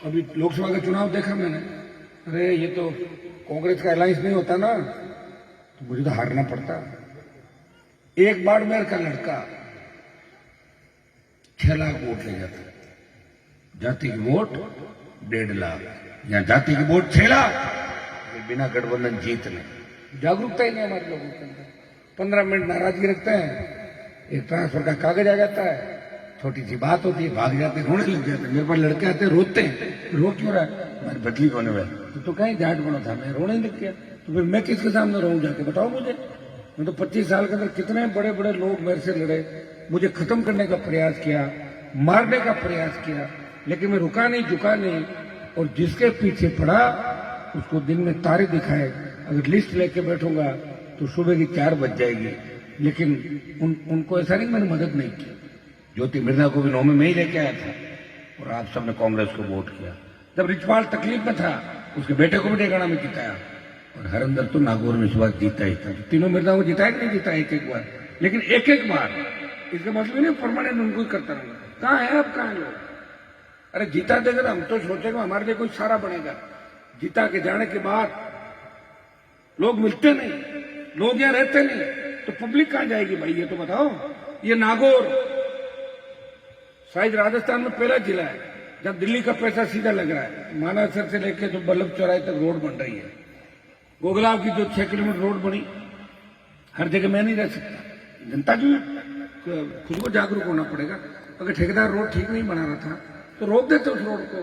अभी लोकसभा का चुनाव देखा मैंने, अरे ये तो कांग्रेस का अलायंस नहीं होता ना तो मुझे तो हारना पड़ता। एक बाड़मेर का लड़का 6 लाख वोट ले जाता, जाति की वोट 1.5 लाख, यहाँ जाति की वोट 6 लाख, बिना गठबंधन जीत नहीं। जागरूकता ही नहीं हमारे लोगों के अंदर। 15 मिनट नाराजगी रखते हैं, एक ट्रांसफर का कागज आ जाता है, छोटी सी बात होती है, भाग जाते, रोने लग जाते। मेरे पास लड़के आते रोते हैं, रो क्यों रहा है, हमारी बदली होने वाली तो कहीं जाट बना था, मैं रोने लग गया। तो फिर मैं किसके सामने रहूं जाके, बताओ मुझे। मैं तो 25 साल के अंदर कितने बड़े बड़े लोग मेरे से लड़े, मुझे खत्म करने का प्रयास किया, मारने का प्रयास किया, लेकिन मैं रुका नहीं, झुका नहीं। और जिसके पीछे पड़ा उसको दिन में तारे दिखाए। अगर लिस्ट लेके बैठूंगा तो सुबह की 4 बज जाएगी, लेकिन उनको ऐसा नहीं मैंने मदद नहीं की। ज्योति मिर्जा को भी 9 में ही लेके आया था और आप सबने कांग्रेस को वोट किया। जब रिचपाल तकलीफ में था उसके बेटे को भी डेगाना में जिताया, और हरिंदर तो नागौर में इस बार जीता ही था। तो तीनों मिर्जा को जिताया कि नहीं जिताया, एक बार, लेकिन एक बार। इसका मतलब नहीं परमानेंट उनको ही करता रहूंगा। कहाँ है अब, कहाँ है लोग? अरे जीता देगा हम तो सोचेंगे हमारे लिए कोई सारा बनेगा। जीता के जाने के बाद लोग मिलते नहीं, लोग यहाँ रहते नहीं, तो पब्लिक कहां जाएगी भाई, ये तो बताओ। ये नागौर शायद राजस्थान में पहला जिला है जब दिल्ली का पैसा सीधा लग रहा है। मानासर से लेकर जो बल्लभ चौराहे तक रोड बन रही है, गोगलाव की जो 6 किलोमीटर रोड बनी, हर जगह मैं नहीं रह सकता। जनता की खुद को जागरूक होना पड़ेगा। अगर ठेकेदार रोड ठीक नहीं बना रहा था तो रोक देते उस रोड को,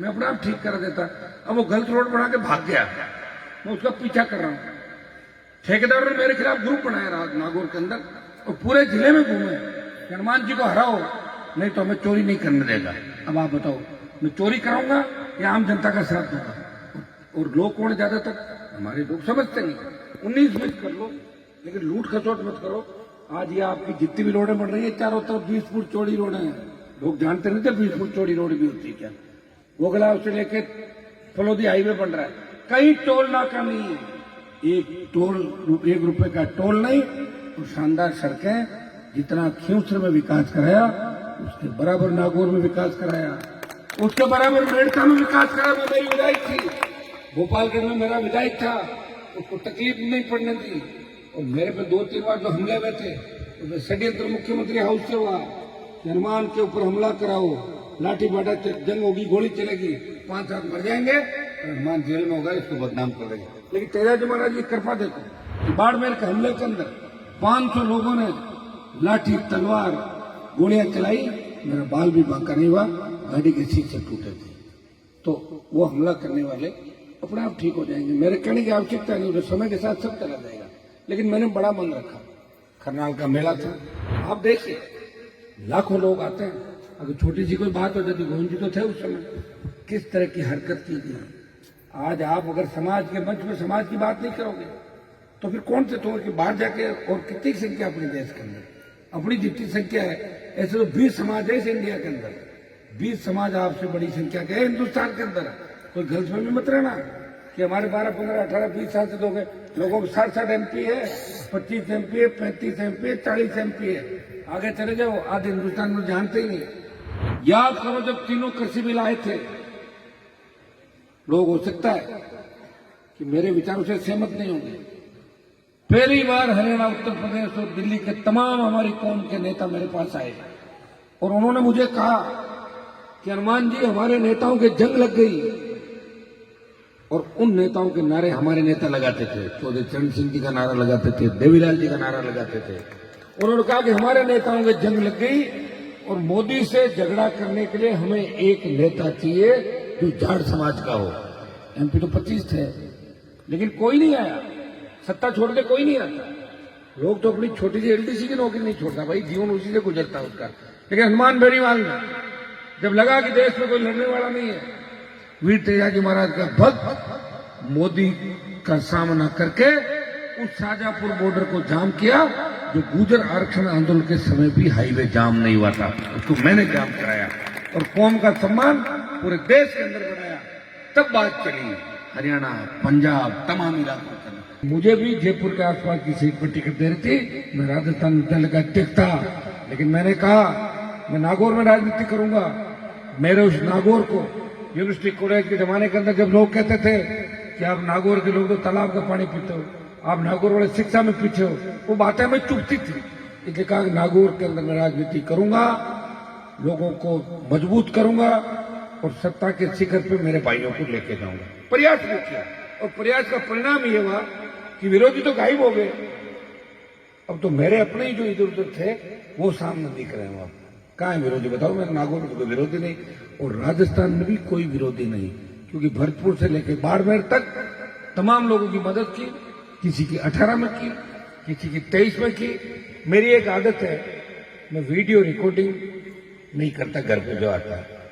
मैं अपने आप ठीक करा देता। अब वो गलत रोड बना के भाग गया, मैं उसका पीछा कर रहा हूं। ठेकेदारों ने मेरे खिलाफ ग्रुप बनाया नागौर के अंदर और पूरे जिले में घूमे, हनुमान जी को हराओ नहीं तो हमें चोरी नहीं करने देगा। अब आप बताओ, मैं चोरी कराऊंगा या आम जनता का साथ दूंगा? और लोग कौन ज्यादातर हमारे लोग समझते नहीं। 19-20 कर लो, लेकिन लूट खसोट मत करो। आज ये आपकी जितनी भी रोडें बन रही है चारों तरफ 20 फुट चौड़ी रोडें हैं। लोग जानते नहीं थे 20 फुट चौड़ी रोड भी होती है क्या। गोगलाव से लेके फलोदी हाईवे बन रहा है, कहीं टोल नाका नहीं है, एक रुपए का टोल नहीं। और शानदार सड़कें, जितना खींवसर में विकास कराया उसके बराबर नागौर में विकास कराया, उसके बराबर मेड़ता में विकास कराया। वो मेरी विधायक थी, गोपालगंज में मेरा विधायक था, उसको तकलीफ नहीं पड़ने दी। और मेरे पे 2-3 बार जो हमले हुए थे उसमें षड्यंत्र मुख्यमंत्री हाउस से हुआ कि हनुमान के ऊपर हमला कराओ, लाठी बाटा जंग होगी, गोली चलेगी, 5-7 मर जाएंगे और हनुमान जेल में होगा, इसको बदनाम कर देंगे। लेकिन तेजाजी महाराज की कृपा देखो कि बाड़मेर के हमले के अंदर 500 लोगों ने लाठी तलवार गोलियां चलाई, मेरा बाल भी बांका नहीं हुआ, गाड़ी के शीशे टूटे थे। तो वो हमला करने वाले अपने आप ठीक हो जाएंगे, मेरे कहने की आवश्यकता नहीं, समय के साथ सब चला जाएगा। लेकिन मैंने बड़ा मन रखा। खरनाल का मेला था, आप देखिए लाखों लोग आते हैं। अगर छोटी सी कोई बात हो जाती, गोविंद जी तो थे उस समय, किस तरह की हरकत की गई। आज आप अगर समाज के मंच में समाज की बात नहीं करोगे तो फिर कौन से तौर की बाहर जाके, और कितनी संख्या अपने देश के अंदर, अपनी जितनी संख्या है ऐसे तो 20 समाज है इस इंडिया के अंदर, 20 समाज आपसे बड़ी संख्या के है हिंदुस्तान के अंदर। कोई गलतफहमी मत रहना कि हमारे 12, 15, 18, 20 साल से दोगे। लोगों को 60 MP है, 25 MP है, 35 MP है, 40 MP है। आगे चले जाओ, आधे हिंदुस्तान में जानते ही नहीं। याद करो जब तीनों कृषि बिल आए थे, लोग हो सकता है कि मेरे विचारों से सहमत नहीं होंगे, पहली बार हरियाणा, उत्तर प्रदेश और दिल्ली के तमाम हमारी कौम के नेता मेरे पास आए और उन्होंने मुझे कहा कि हनुमान जी हमारे नेताओं के जंग लग गई। और उन नेताओं के नारे हमारे नेता लगाते थे, चौधरी चरण सिंह जी का नारा लगाते थे, देवीलाल जी का नारा लगाते थे। उन्होंने कहा कि हमारे नेताओं के जंग लग गई और मोदी से झगड़ा करने के लिए हमें एक नेता चाहिए जो जाट समाज का हो। MP तो 25 थे, लेकिन कोई नहीं आया, सत्ता छोड़ के कोई नहीं आता। लोग तो अपनी छोटी सी LDC की नौकरी नहीं छोड़ता भाई, जीवन उसी से गुजरता उसका। लेकिन हनुमान बेनीवाल ने जब लगा कि देश में कोई लड़ने वाला नहीं है, वीर तेजाजी महाराज का भक्त मोदी का सामना करके उस शाजापुर बॉर्डर को जाम किया, जो गुर्जर आरक्षण आंदोलन के समय भी हाईवे जाम नहीं हुआ था, उसको मैंने जाम कराया और कौम का सम्मान पूरे देश के अंदर बनाया। तब बात चली हरियाणा, पंजाब, तमाम इलाकों के। मुझे भी जयपुर के आसपास की सीट पर टिकट दे रही थी, मैं राजस्थान दल का अध्यक्ष था, लेकिन मैंने कहा मैं नागौर में राजनीति करूंगा। मेरे उस नागौर को यूनिवर्सिटी कॉलेज के जमाने के अंदर जब लोग कहते थे कि आप नागौर के लोग तो तालाब का पानी पीते हो, आप नागौर वाले शिक्षा में पीछे हो, वो बातें मैं चुभती थी। इसलिए कहा कि नागौर के अंदर मैं राजनीति करूंगा, लोगों को मजबूत करूंगा और सत्ता के शिखर पे मेरे भाइयों को लेके जाऊंगा। प्रयास भी किया और प्रयास का परिणाम ये हुआ कि विरोधी तो गायब हो गए, अब तो मेरे अपने ही जो इधर उधर थे वो सामने दिख रहे हैं। अब कहाँ है विरोधी बताओ? मेरे नागौर में तो कोई विरोधी नहीं और राजस्थान में भी कोई विरोधी नहीं, क्योंकि भरतपुर से लेकर बाड़मेर तक तमाम लोगों की मदद की, किसी की 18 में की, किसी की 23 में की। मेरी एक आदत है, मैं वीडियो रिकॉर्डिंग नहीं करता घर पे जो आता है।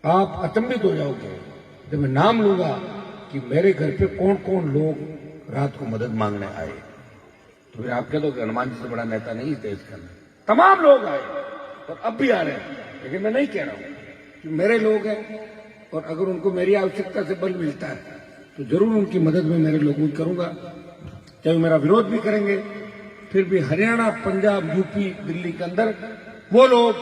आप अचंभित हो जाओगे जब मैं नाम लूंगा कि मेरे घर पे कौन कौन लोग रात को मदद मांगने आए, तो फिर आप कह दो कि हनुमान जी से बड़ा नेता नहीं इस देश का। तमाम लोग आए और अब भी आ रहे हैं, लेकिन मैं नहीं कह रहा हूं कि मेरे लोग हैं और अगर उनको मेरी आवश्यकता से बल मिलता है तो जरूर उनकी मदद में मेरे लोगों की करूंगा, चाहे मेरा विरोध भी करेंगे। फिर भी हरियाणा, पंजाब, यूपी, दिल्ली के अंदर वो लोग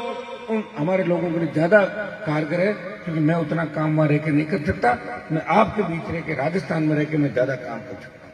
उन हमारे लोगों के लिए ज्यादा कारगर है, क्योंकि मैं उतना काम वहां रह के नहीं कर सकता। मैं आपके बीच रह के, राजस्थान में रह के मैं ज्यादा काम कर सकता हूं।